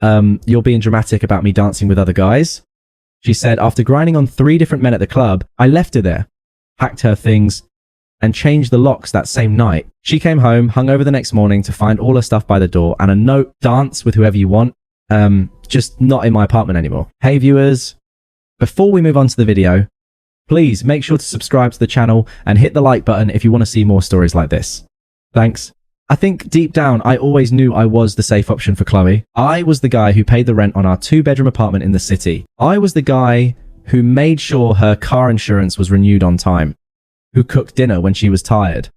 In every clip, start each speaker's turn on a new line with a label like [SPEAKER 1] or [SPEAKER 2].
[SPEAKER 1] you're being dramatic about me dancing with other guys. She said, after grinding on 3 different men at the club, I left her there, packed her things, and changed the locks that same night. She came home, hungover the next morning to find all her stuff by the door and a note, dance with whoever you want, just not in my apartment anymore. Hey viewers, before we move on to the video, please make sure to subscribe to the channel and hit the like button if you want to see more stories like this. Thanks. I think deep down, I always knew I was the safe option for Chloe. I was the guy who paid the rent on our 2-bedroom apartment in the city. I was the guy who made sure her car insurance was renewed on time, who cooked dinner when she was tired,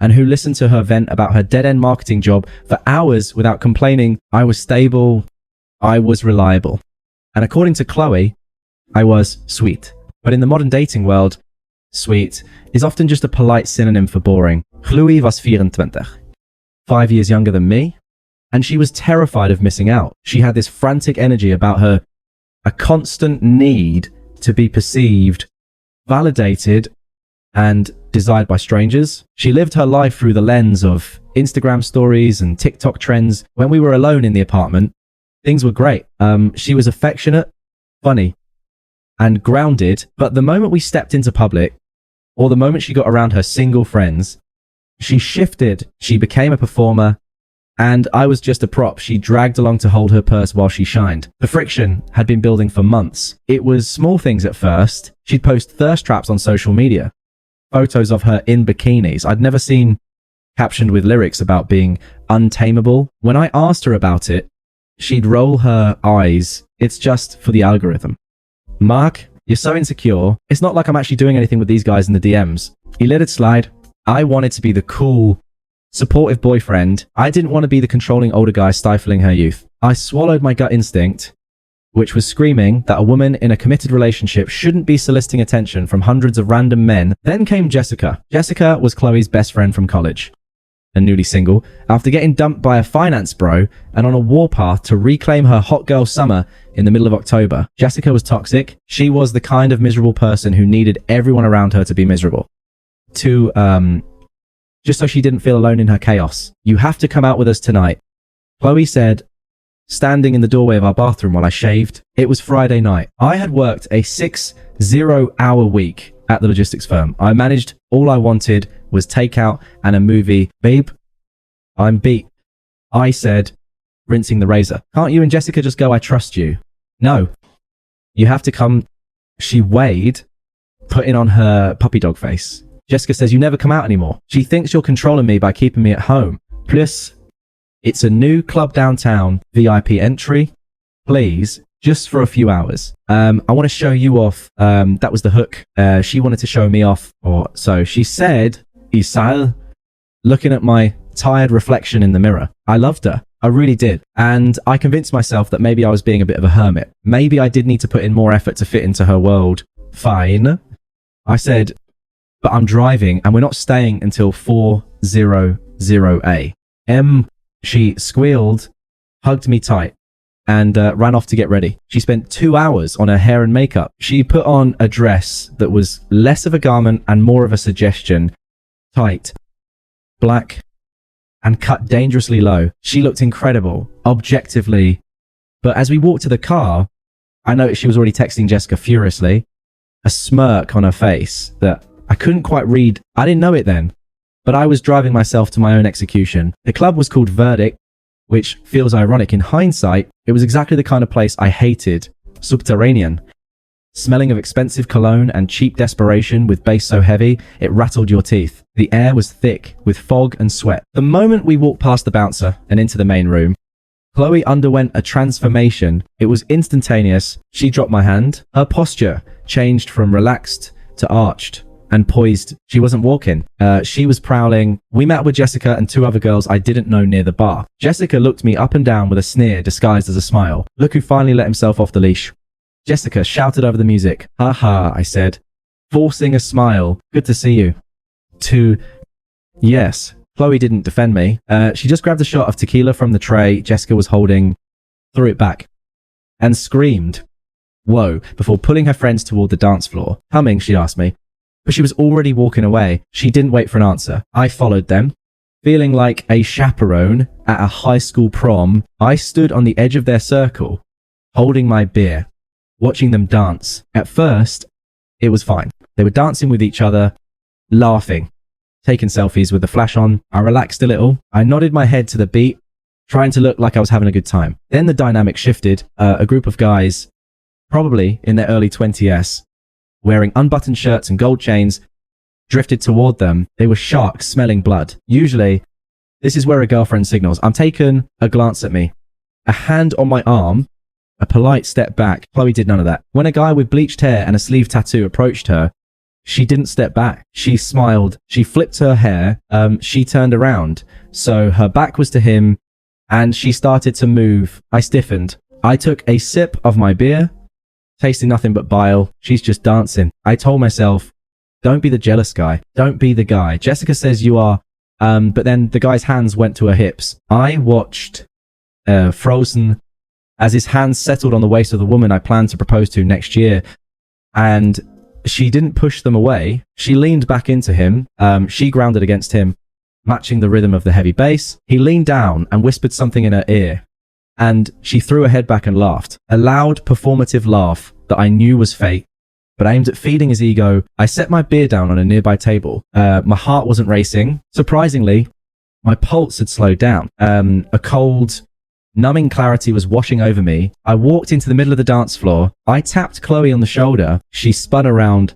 [SPEAKER 1] and who listened to her vent about her dead-end marketing job for hours without complaining. I was stable. I was reliable. And according to Chloe, I was sweet. But in the modern dating world, sweet is often just a polite synonym for boring. Chloe was 24. 5 years younger than me, and she was terrified of missing out. She had this frantic energy about her, a constant need to be perceived, validated, and desired by strangers. She lived her life through the lens of Instagram stories and TikTok trends. When we were alone in the apartment, things were great. She was affectionate, funny, and grounded, but the moment we stepped into public, or the moment she got around her single friends, she shifted, she became a performer, and I was just a prop she dragged along to hold her purse while she shined. The friction had been building for months. It was small things at first. She'd post thirst traps on social media, photos of her in bikinis. I'd never seen captioned with lyrics about being untamable. When I asked her about it, she'd roll her eyes. It's just for the algorithm. Mark, you're so insecure. It's not like I'm actually doing anything with these guys in the DMs. You let it slide. I wanted to be the cool, supportive boyfriend. I didn't want to be the controlling older guy stifling her youth. I swallowed my gut instinct, which was screaming that a woman in a committed relationship shouldn't be soliciting attention from hundreds of random men. Then came Jessica. Jessica was Chloe's best friend from college, and newly single. After getting dumped by a finance bro and on a warpath to reclaim her hot girl summer in the middle of October, Jessica was toxic. She was the kind of miserable person who needed everyone around her to be miserable. Just so she didn't feel alone in her chaos. You have to come out with us tonight, Chloe said, standing in the doorway of our bathroom while I shaved. It was Friday night. I had worked a 6-0-hour week at the logistics firm. I managed all I wanted was takeout and a movie. Babe, I'm beat, I said, rinsing the razor. Can't you and Jessica just go, I trust you? No. You have to come. She weighed, putting on her puppy dog face. Jessica says, you never come out anymore. She thinks you're controlling me by keeping me at home. Plus, it's a new club downtown, VIP entry. Please, just for a few hours. I want to show you off. That was the hook. She wanted to show me off, or so she said, Isal, looking at my tired reflection in the mirror. I loved her. I really did. And I convinced myself that maybe I was being a bit of a hermit. Maybe I did need to put in more effort to fit into her world. Fine. I said, but I'm driving and we're not staying until 4:00 a.m. She squealed, hugged me tight, and ran off to get ready. She spent 2 hours on her hair and makeup. She put on a dress that was less of a garment and more of a suggestion. Tight, black, and cut dangerously low. She looked incredible, objectively. But as we walked to the car, I noticed she was already texting Jessica furiously, a smirk on her face that I couldn't quite read. I didn't know it then, but I was driving myself to my own execution. The club was called Verdict, which feels ironic in hindsight. It was exactly the kind of place I hated. Subterranean, smelling of expensive cologne and cheap desperation with bass so heavy, it rattled your teeth. The air was thick with fog and sweat. The moment we walked past the bouncer and into the main room, Chloe underwent a transformation. It was instantaneous. She dropped my hand. Her posture changed from relaxed to arched and poised. She wasn't walking. She was prowling. We met with Jessica and 2 other girls I didn't know near the bar. Jessica looked me up and down with a sneer disguised as a smile. Look who finally let himself off the leash. Jessica shouted over the music. Ha ha, I said, forcing a smile. Good to see you. Yes. Chloe didn't defend me. She just grabbed a shot of tequila from the tray Jessica was holding, threw it back, and screamed, whoa, before pulling her friends toward the dance floor. Coming, she asked me. But she was already walking away. She didn't wait for an answer. I followed them, Feeling like a chaperone at a high school prom, I stood on the edge of their circle, holding my beer, watching them dance. At first, it was fine. They were dancing with each other, laughing, taking selfies with the flash on. I relaxed a little. I nodded my head to the beat, trying to look like I was having a good time. Then the dynamic shifted. A group of guys, probably in their early 20s, wearing unbuttoned shirts and gold chains, drifted toward them. They were sharks smelling blood. Usually, this is where a girlfriend signals. I'm taken, a glance at me, a hand on my arm, a polite step back. Chloe did none of that. When a guy with bleached hair and a sleeve tattoo approached her, she didn't step back. She smiled. She flipped her hair. She turned around. So her back was to him and she started to move. I stiffened. I took a sip of my beer, tasting nothing but bile. She's just dancing. I told myself, don't be the jealous guy. Don't be the guy. Jessica says you are. But then the guy's hands went to her hips. I watched frozen as his hands settled on the waist of the woman I planned to propose to next year. And she didn't push them away. She leaned back into him. She grounded against him, matching the rhythm of the heavy bass. He leaned down and whispered something in her ear. And she threw her head back and laughed. A loud, performative laugh that I knew was fake, but aimed at feeding his ego. I set my beer down on a nearby table. My heart wasn't racing. Surprisingly, my pulse had slowed down. A cold, numbing clarity was washing over me. I walked into the middle of the dance floor. I tapped Chloe on the shoulder. She spun around,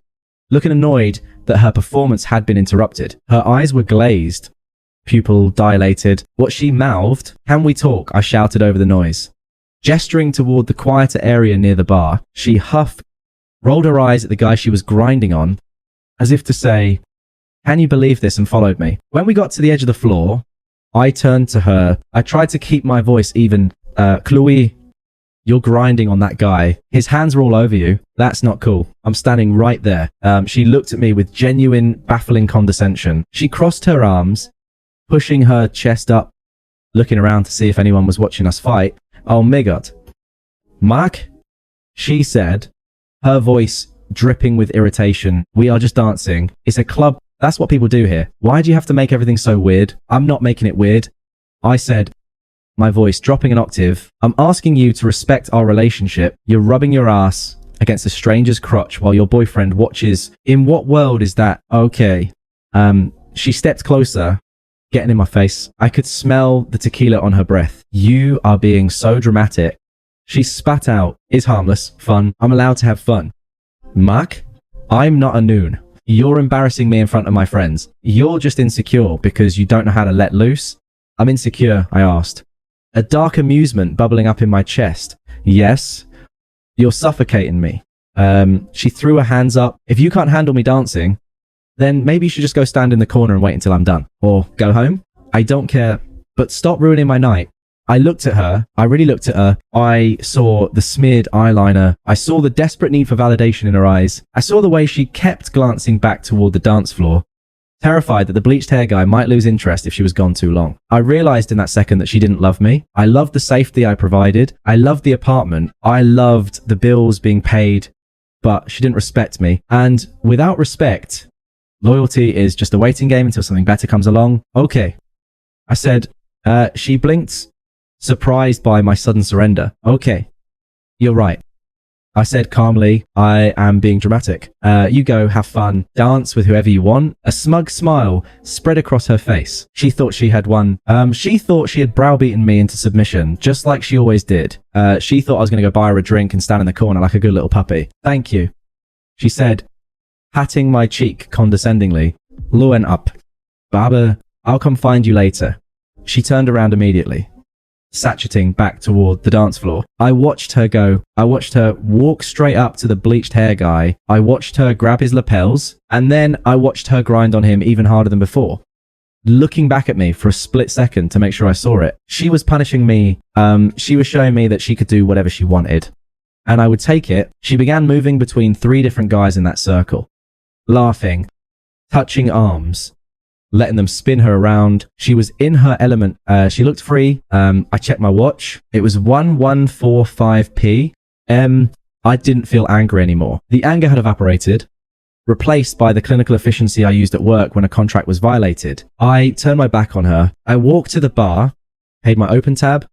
[SPEAKER 1] looking annoyed that her performance had been interrupted. Her eyes were glazed, pupil dilated. What she mouthed, "Can we talk?" I shouted over the noise. Gesturing toward the quieter area near the bar, she huffed, rolled her eyes at the guy she was grinding on, as if to say, "Can you believe this?" and followed me. When we got to the edge of the floor, I turned to her. I tried to keep my voice even. Chloe, you're grinding on that guy. His hands are all over you. That's not cool. I'm standing right there. She looked at me with genuine, baffling condescension. She crossed her arms, pushing her chest up, looking around to see if anyone was watching us fight. "Oh my God. Mark?" she said, her voice dripping with irritation. "We are just dancing. It's a club. That's what people do here. Why do you have to make everything so weird?" "I'm not making it weird," I said, my voice dropping an octave. "I'm asking you to respect our relationship. You're rubbing your ass against a stranger's crotch while your boyfriend watches. In what world is that okay?" She stepped closer, getting in my face. I could smell the tequila on her breath. "You are being so dramatic." She spat out, "It's harmless. Fun. I'm allowed to have fun." "Mark, I'm not a noon. You're embarrassing me in front of my friends. You're just insecure because you don't know how to let loose." "I'm insecure?" I asked, a dark amusement bubbling up in my chest. "Yes, you're suffocating me." She threw her hands up. "If you can't handle me dancing, then maybe you should just go stand in the corner and wait until I'm done. Or go home. I don't care, but stop ruining my night." I looked at her. I really looked at her. I saw the smeared eyeliner. I saw the desperate need for validation in her eyes. I saw the way she kept glancing back toward the dance floor, terrified that the bleached hair guy might lose interest if she was gone too long. I realized in that second that she didn't love me. I loved the safety I provided. I loved the apartment. I loved the bills being paid, but she didn't respect me. And without respect, loyalty is just a waiting game until something better comes along. "Okay," I said. She blinked, surprised by my sudden surrender. "Okay, you're right," I said calmly. "I am being dramatic. You go, have fun, dance with whoever you want." A smug smile spread across her face. She thought she had won. She thought she had browbeaten me into submission, just like she always did. She thought I was going to go buy her a drink and stand in the corner like a good little puppy. "Thank you," she said, patting my cheek condescendingly. "Luen up. Baba, I'll come find you later." She turned around immediately, satiating back toward the dance floor. I watched her go. I watched her walk straight up to the bleached hair guy. I watched her grab his lapels, and then I watched her grind on him even harder than before, looking back at me for a split second to make sure I saw it. She was punishing me. She was showing me that she could do whatever she wanted, and I would take it. She began moving between 3 different guys in that circle, laughing, touching arms, letting them spin her around. She was in her element. She looked free. I checked my watch. It was 1145 p.m. I didn't feel angry anymore. The anger had evaporated. replaced by the clinical efficiency I used at work when a contract was violated. I turned my back on her. I walked to the bar, paid my open tab,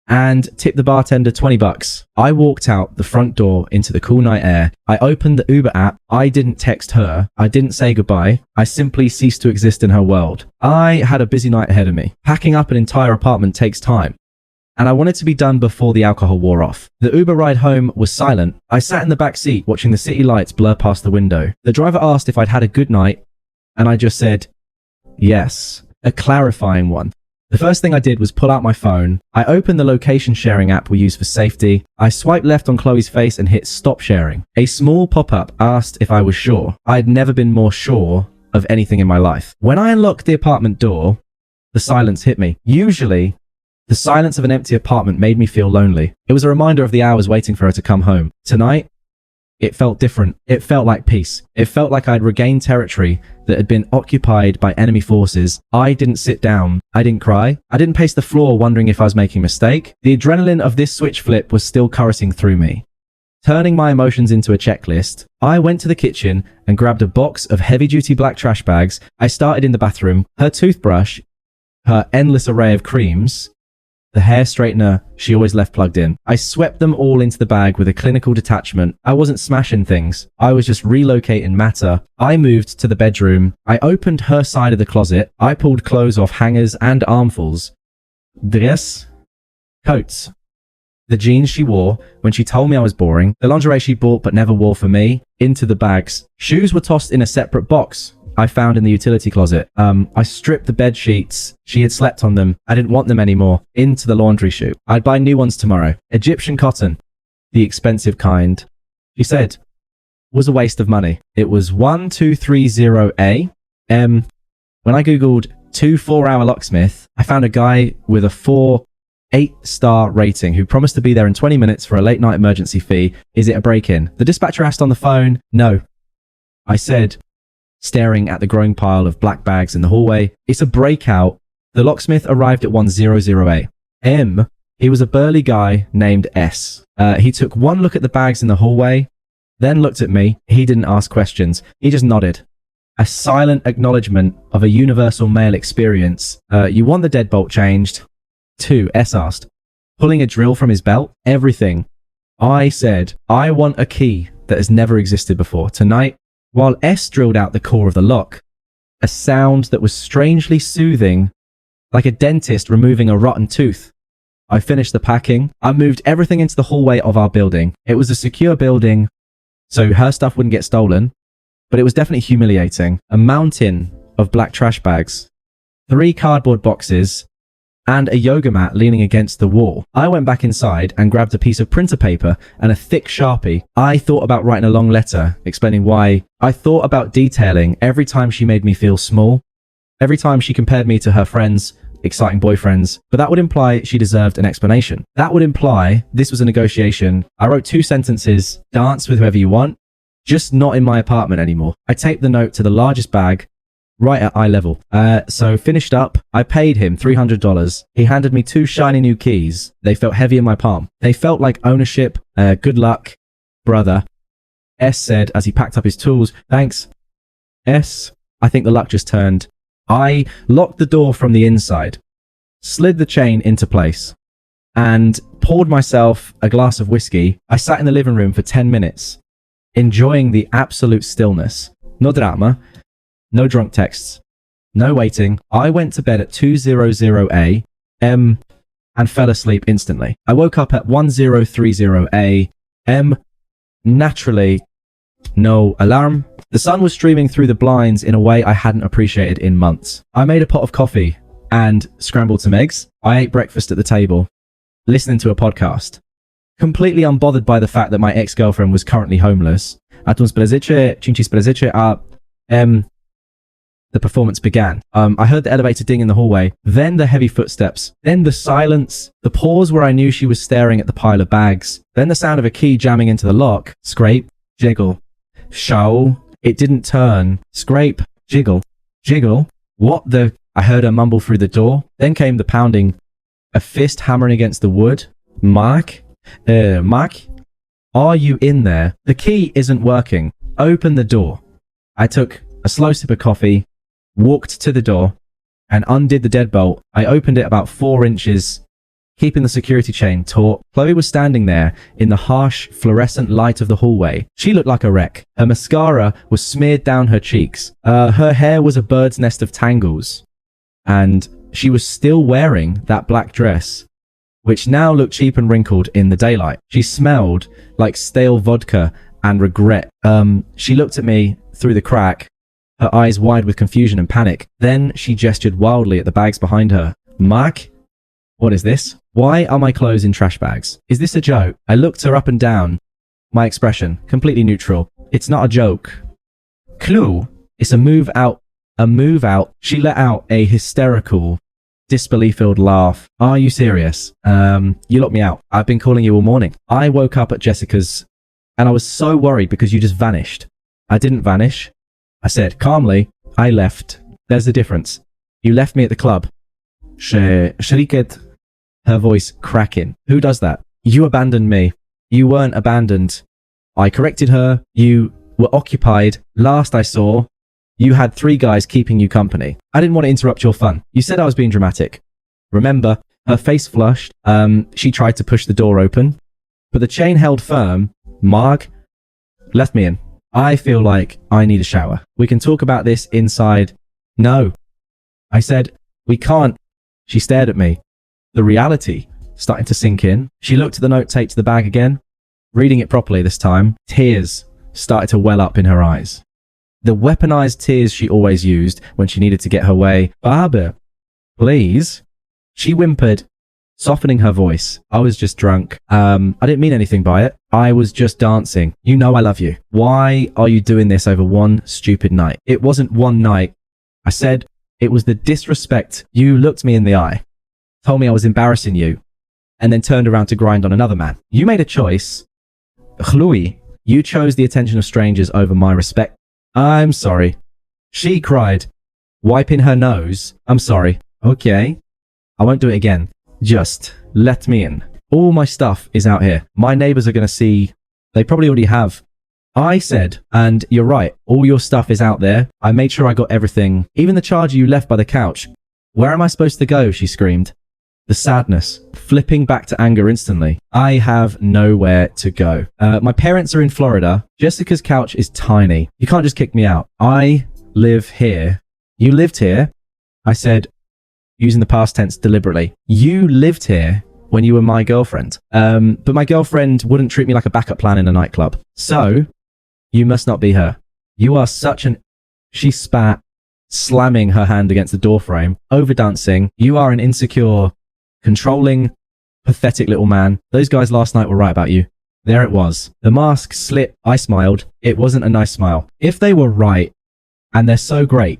[SPEAKER 1] and tipped the bartender $20. I walked out the front door into the cool night air. I opened the Uber app. I didn't text her. I didn't say goodbye. I simply ceased to exist in her world. I had a busy night ahead of me. Packing up an entire apartment takes time, and I wanted to be done before the alcohol wore off. The Uber ride home was silent. I sat in the back seat watching the city lights blur past the window. The driver asked if I'd had a good night, and I just said, yes, a clarifying one. The first thing I did was pull out my phone. I opened the location sharing app we use for safety. I swiped left on Chloe's face and hit stop sharing. A small pop-up asked if I was sure. I had never been more sure of anything in my life. When I unlocked the apartment door, the silence hit me. Usually, the silence of an empty apartment made me feel lonely. It was a reminder of the hours waiting for her to come home. Tonight, it felt different. It felt like peace. It felt like I'd regained territory that had been occupied by enemy forces. I didn't sit down. I didn't cry. I didn't pace the floor wondering if I was making a mistake. The adrenaline of this switch flip was still coursing through me. Turning my emotions into a checklist, I went to the kitchen and grabbed a box of heavy-duty black trash bags. I started in the bathroom. Her toothbrush, her endless array of creams, the hair straightener she always left plugged in. I swept them all into the bag with a clinical detachment. I wasn't smashing things. I was just relocating matter. I moved to the bedroom. I opened her side of the closet. I pulled clothes off hangers and armfuls. Dress, coats, the jeans she wore when she told me I was boring, the lingerie she bought but never wore for me, into the bags. Shoes were tossed in a separate box I found in the utility closet. I stripped the bed sheets. She had slept on them. I didn't want them anymore. Into the laundry chute. I'd buy new ones tomorrow. Egyptian cotton, the expensive kind, she said, was a waste of money. It was 1230A. When I googled 2 4-hour locksmith, I found a guy with a 8-star rating who promised to be there in 20 minutes for a late night emergency fee. Is it a break-in? The dispatcher asked on the phone. No. I said, staring at the growing pile of black bags in the hallway, it's a breakout. The locksmith arrived at 100A. He was a burly guy named S. He took one look at the bags in the hallway, then looked at me. He didn't ask questions. He just nodded. A silent acknowledgement of a universal male experience. You want the deadbolt changed? 2. S asked, pulling a drill from his belt. Everything. I said, I want a key that has never existed before. Tonight, while S drilled out the core of the lock, a sound that was strangely soothing, like a dentist removing a rotten tooth. I finished the packing. I moved everything into the hallway of our building. It was a secure building, so her stuff wouldn't get stolen, but it was definitely humiliating. A mountain of black trash bags, 3 cardboard boxes, and a yoga mat leaning against the wall. I went back inside and grabbed a piece of printer paper and a thick Sharpie. I thought about writing a long letter explaining why. I thought about detailing every time she made me feel small, every time she compared me to her friends, exciting boyfriends, but that would imply she deserved an explanation. That would imply this was a negotiation. I wrote 2 sentences, dance with whoever you want, just not in my apartment anymore. I taped the note to the largest bag, right at eye level. So finished up, I paid him $300. He handed me 2 shiny new keys. They felt heavy in my palm. They felt like ownership. Good luck, brother. S said as he packed up his tools. Thanks, S. I think the luck just turned. I locked the door from the inside, slid the chain into place, and poured myself a glass of whiskey. I sat in the living room for 10 minutes, enjoying the absolute stillness. No drama. No drunk texts. No waiting. I went to bed at 200 a.m. and fell asleep instantly. I woke up at 1030 a.m. Naturally, no alarm. The sun was streaming through the blinds in a way I hadn't appreciated in months. I made a pot of coffee and scrambled some eggs. I ate breakfast at the table, listening to a podcast, completely unbothered by the fact that my ex-girlfriend was currently homeless. Atunci 15 the performance began. I heard the elevator ding in the hallway, then the heavy footsteps, then the silence, the pause where I knew she was staring at the pile of bags, then the sound of a key jamming into the lock. Scrape, jiggle, show. It didn't turn. Scrape, jiggle, jiggle. What the? I heard her mumble through the door. Then came the pounding, a fist hammering against the wood. Mark, are you in there? The key isn't working. Open the door. I took a slow sip of coffee, walked to the door, and undid the deadbolt. I opened it about 4 inches, keeping the security chain taut. Chloe was standing there in the harsh, fluorescent light of the hallway. She looked like a wreck. Her mascara was smeared down her cheeks. Her hair was a bird's nest of tangles. And she was still wearing that black dress, which now looked cheap and wrinkled in the daylight. She smelled like stale vodka and regret. She looked at me through the crack, her eyes wide with confusion and panic. Then she gestured wildly at the bags behind her. Mark? What is this? Why are my clothes in trash bags? Is this a joke? I looked her up and down. My expression, completely neutral. It's not a joke. Clue? It's a move out. A move out. She let out a hysterical, disbelief-filled laugh. Are you serious? You locked me out. I've been calling you all morning. I woke up at Jessica's and I was so worried because you just vanished. I didn't vanish. I said calmly, I left. There's a difference. You left me at the club. Shriket. Her voice cracking. Who does that? You abandoned me. You weren't abandoned. I corrected her. You were occupied. Last I saw, you had 3 guys keeping you company. I didn't want to interrupt your fun. You said I was being dramatic. Remember, her face flushed. She tried to push the door open, but the chain held firm. Marg left me in. I feel like I need a shower. We can talk about this inside. No. I said, we can't. She stared at me. The reality starting to sink in. She looked at the note taped to the bag again, reading it properly this time. Tears started to well up in her eyes. The weaponized tears she always used when she needed to get her way. Barbara, please. She whimpered, softening her voice. I was just drunk. I didn't mean anything by it. I was just dancing. You know I love you. Why are you doing this over one stupid night? It wasn't one night. I said, it was the disrespect. You looked me in the eye, told me I was embarrassing you, and then turned around to grind on another man. You made a choice. Chloe, you chose the attention of strangers over my respect. I'm sorry. She cried, wiping her nose. I'm sorry. Okay. I won't do it again. Just let me in. All my stuff is out here. My neighbors are going to see. They probably already have. I said, and you're right. All your stuff is out there. I made sure I got everything. Even the charger you left by the couch. Where am I supposed to go? She screamed. The sadness, flipping back to anger instantly. I have nowhere to go. My parents are in Florida. Jessica's couch is tiny. You can't just kick me out. I live here. You lived here? I said, using the past tense deliberately. You lived here when you were my girlfriend. But my girlfriend wouldn't treat me like a backup plan in a nightclub. So, you must not be her. You are such an... She spat, slamming her hand against the doorframe, overdancing. You are an insecure, controlling, pathetic little man. Those guys last night were right about you. There it was. The mask slipped. I smiled. It wasn't a nice smile. If they were right, and they're so great,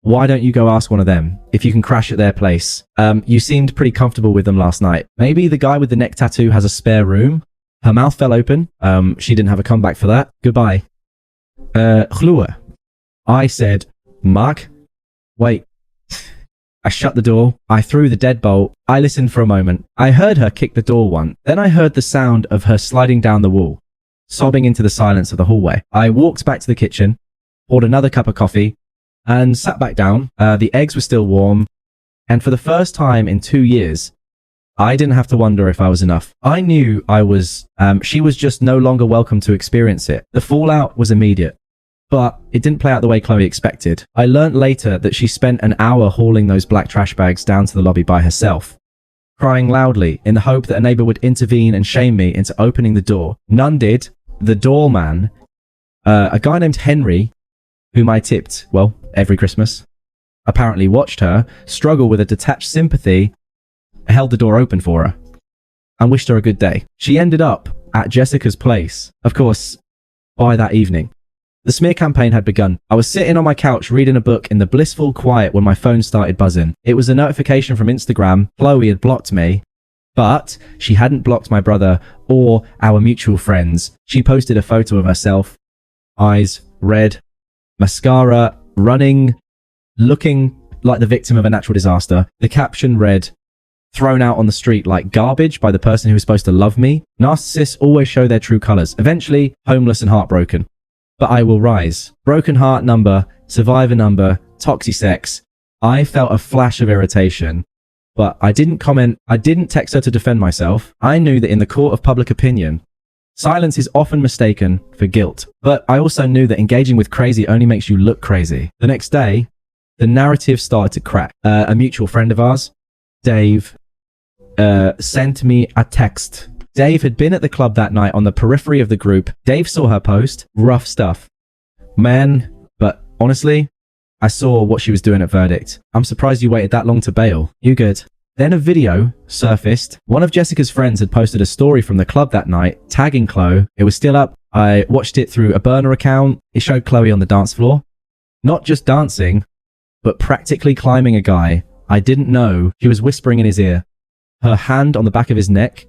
[SPEAKER 1] why don't you go ask one of them if you can crash at their place? You seemed pretty comfortable with them last night. Maybe the guy with the neck tattoo has a spare room. Her mouth fell open. She didn't have a comeback for that. Goodbye. Chloe. I said, Mark? Wait. I shut the door. I threw the deadbolt. I listened for a moment. I heard her kick the door once. Then I heard the sound of her sliding down the wall, sobbing into the silence of the hallway. I walked back to the kitchen, poured another cup of coffee, and sat back down. The eggs were still warm. And for the first time in 2 years, I didn't have to wonder if I was enough. I knew I was, she was just no longer welcome to experience it. The fallout was immediate, but it didn't play out the way Chloe expected. I learnt later that she spent an hour hauling those black trash bags down to the lobby by herself, crying loudly in the hope that a neighbor would intervene and shame me into opening the door. None did. The doorman, a guy named Henry, whom I tipped, well, every Christmas, apparently watched her struggle with a detached sympathy, held the door open for her, and wished her a good day. She ended up at Jessica's place. Of course, by that evening, the smear campaign had begun. I was sitting on my couch reading a book in the blissful quiet when my phone started buzzing. It was a notification from Instagram. Chloe had blocked me, but she hadn't blocked my brother or our mutual friends. She posted a photo of herself, eyes red, mascara running, looking like the victim of a natural disaster. The caption read, thrown out on the street like garbage by the person who was supposed to love me. Narcissists always show their true colors, eventually homeless and heartbroken. but I will rise. Broken heart number, survivor number, toxisex. I felt a flash of irritation, but I didn't comment. I didn't text her to defend myself. I knew that in the court of public opinion, silence is often mistaken for guilt. But I also knew that engaging with crazy only makes you look crazy. The next day, the narrative started to crack. A mutual friend of ours, Dave, sent me a text. Dave had been at the club that night on the periphery of the group. Dave saw her post. Rough stuff. Man, but honestly, I saw what she was doing at verdict. I'm surprised you waited that long to bail. You good? Then a video surfaced. One of Jessica's friends had posted a story from the club that night, tagging Chloe. It was still up. I watched it through a burner account. It showed Chloe on the dance floor. Not just dancing, but practically climbing a guy I didn't know. She was whispering in his ear, her hand on the back of his neck,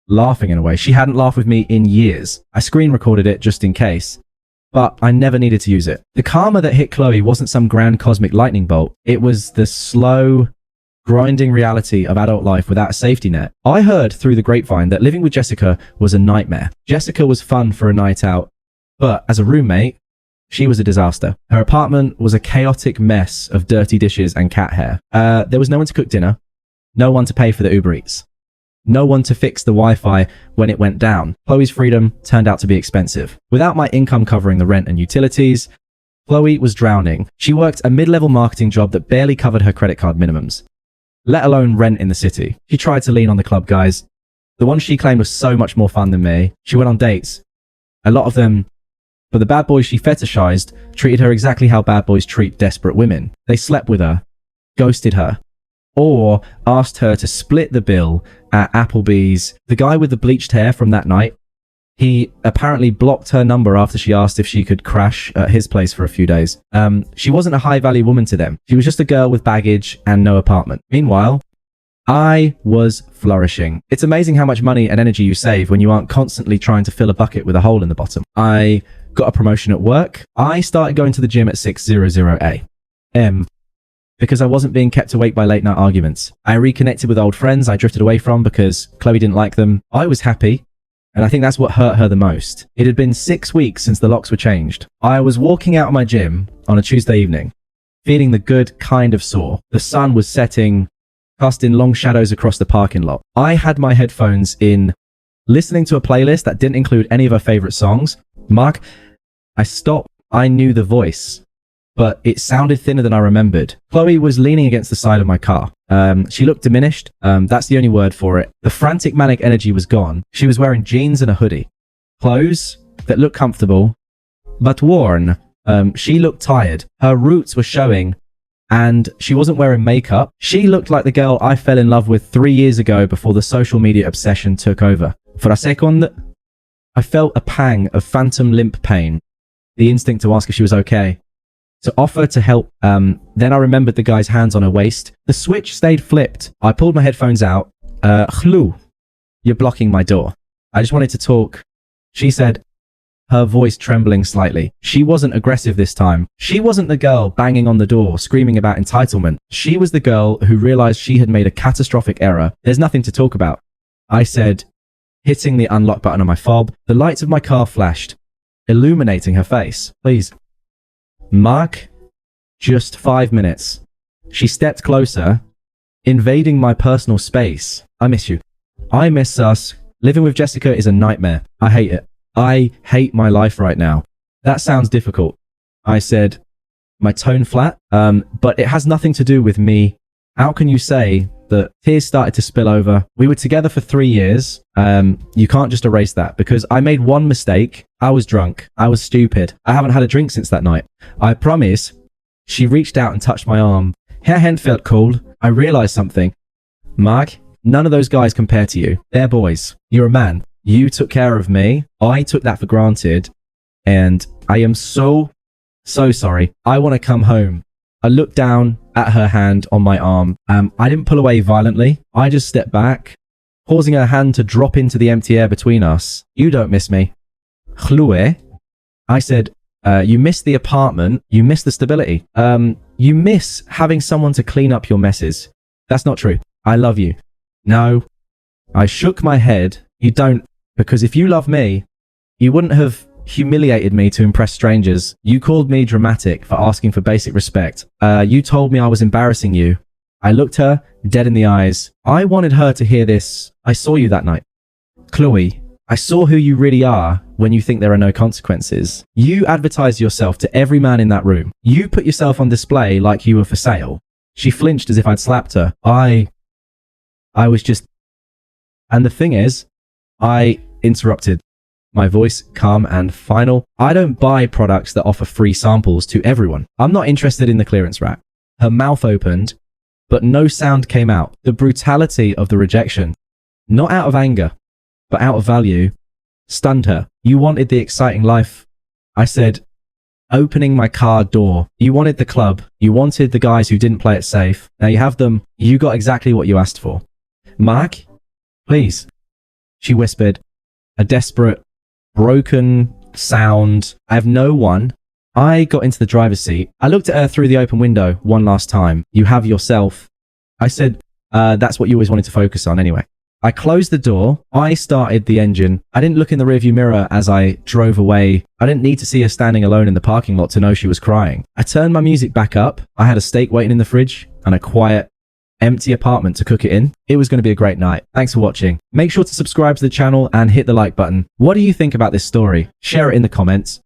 [SPEAKER 1] laughing in a way she hadn't laughed with me in years. I screen recorded it just in case, but I never needed to use it. The karma that hit Chloe wasn't some grand cosmic lightning bolt. It was the slow, grinding reality of adult life without a safety net. I heard through the grapevine that living with Jessica was a nightmare. Jessica was fun for a night out, but as a roommate, she was a disaster. Her apartment was a chaotic mess of dirty dishes and cat hair. There was no one to cook dinner, no one to pay for the Uber Eats, no one to fix the Wi-Fi when it went down. Chloe's freedom turned out to be expensive. Without my income covering the rent and utilities, Chloe was drowning. She worked a mid-level marketing job that barely covered her credit card minimums, let alone rent in the city. She tried to lean on the club guys. The one she claimed was so much more fun than me. She went on dates, a lot of them, but the bad boys she fetishized treated her exactly how bad boys treat desperate women. They slept with her, ghosted her, or asked her to split the bill at Applebee's. The guy with the bleached hair from that night, he apparently blocked her number after she asked if she could crash at his place for a few days. She wasn't a high-value woman to them. She was just a girl with baggage and no apartment. Meanwhile, I was flourishing. It's amazing how much money and energy you save when you aren't constantly trying to fill a bucket with a hole in the bottom. I got a promotion at work. I started going to the gym at 6:00 a.m. because I wasn't being kept awake by late night arguments. I reconnected with old friends I drifted away from because Chloe didn't like them. I was happy, and I think that's what hurt her the most. It had been 6 weeks since the locks were changed. I was walking out of my gym on a Tuesday evening, feeling the good kind of sore. The sun was setting, casting long shadows across the parking lot. I had my headphones in, listening to a playlist that didn't include any of her favorite songs. Mark, I stopped. I knew the voice, but it sounded thinner than I remembered. Chloe was leaning against the side of my car. She looked diminished. That's the only word for it. The frantic manic energy was gone. She was wearing jeans and a hoodie. Clothes that looked comfortable, but worn. She looked tired. Her roots were showing, and she wasn't wearing makeup. She looked like the girl I fell in love with 3 years ago before the social media obsession took over. For a second, I felt a pang of phantom limp pain, the instinct to ask if she was okay, to offer to help. Then I remembered the guy's hands on her waist. The switch stayed flipped. I pulled my headphones out. Khlu, you're blocking my door. I just wanted to talk, she said, her voice trembling slightly. She wasn't aggressive this time. She wasn't the girl banging on the door, screaming about entitlement. She was the girl who realized she had made a catastrophic error. There's nothing to talk about, I said, hitting the unlock button on my fob. The lights of my car flashed, illuminating her face. Please. Mark, just 5 minutes. She stepped closer, invading my personal space. I miss you. I miss us. Living with Jessica is a nightmare. I hate it. I hate my life right now. That sounds difficult, I said, my tone flat. But it has nothing to do with me. How can you say that? Tears started to spill over. We were together for 3 years. You can't just erase that because I made one mistake. I was drunk. I was stupid. I haven't had a drink since that night. I promise. She reached out and touched my arm. Her hand felt cold. I realized something. Mark, none of those guys compare to you. They're boys. You're a man. You took care of me. I took that for granted. And I am so sorry. I want to come home. I looked down at her hand on my arm. I didn't pull away violently. I just stepped back, causing her hand to drop into the empty air between us. You don't miss me. Chloe, I said, you miss the apartment. You miss the stability. You miss having someone to clean up your messes. That's not true. I love you. No. I shook my head. You don't, because if you love me, you wouldn't have humiliated me to impress strangers. You called me dramatic for asking for basic respect. You told me I was embarrassing you. I looked her dead in the eyes. I wanted her to hear this. I saw you that night. Chloe, I saw who you really are when you think there are no consequences. You advertised yourself to every man in that room. You put yourself on display like you were for sale. She flinched as if I'd slapped her. I was just... And the thing is, I interrupted, my voice calm and final. I don't buy products that offer free samples to everyone. I'm not interested in the clearance rack. Her mouth opened, but no sound came out. The brutality of the rejection, not out of anger, but out of value, stunned her. You wanted the exciting life, I said, opening my car door. You wanted the club. You wanted the guys who didn't play it safe. Now you have them. You got exactly what you asked for. Mark, please, she whispered, a desperate, broken sound. I have no one. I got into the driver's seat. I looked at her through the open window one last time. You have yourself. I said, that's what you always wanted to focus on anyway. I closed the door. I started the engine. I didn't look in the rearview mirror as I drove away. I didn't need to see her standing alone in the parking lot to know she was crying. I turned my music back up. I had a steak waiting in the fridge and a quiet, empty apartment to cook it in. It was going to be a great night. Thanks for watching. Make sure to subscribe to the channel and hit the like button. What do you think about this story? Share it in the comments.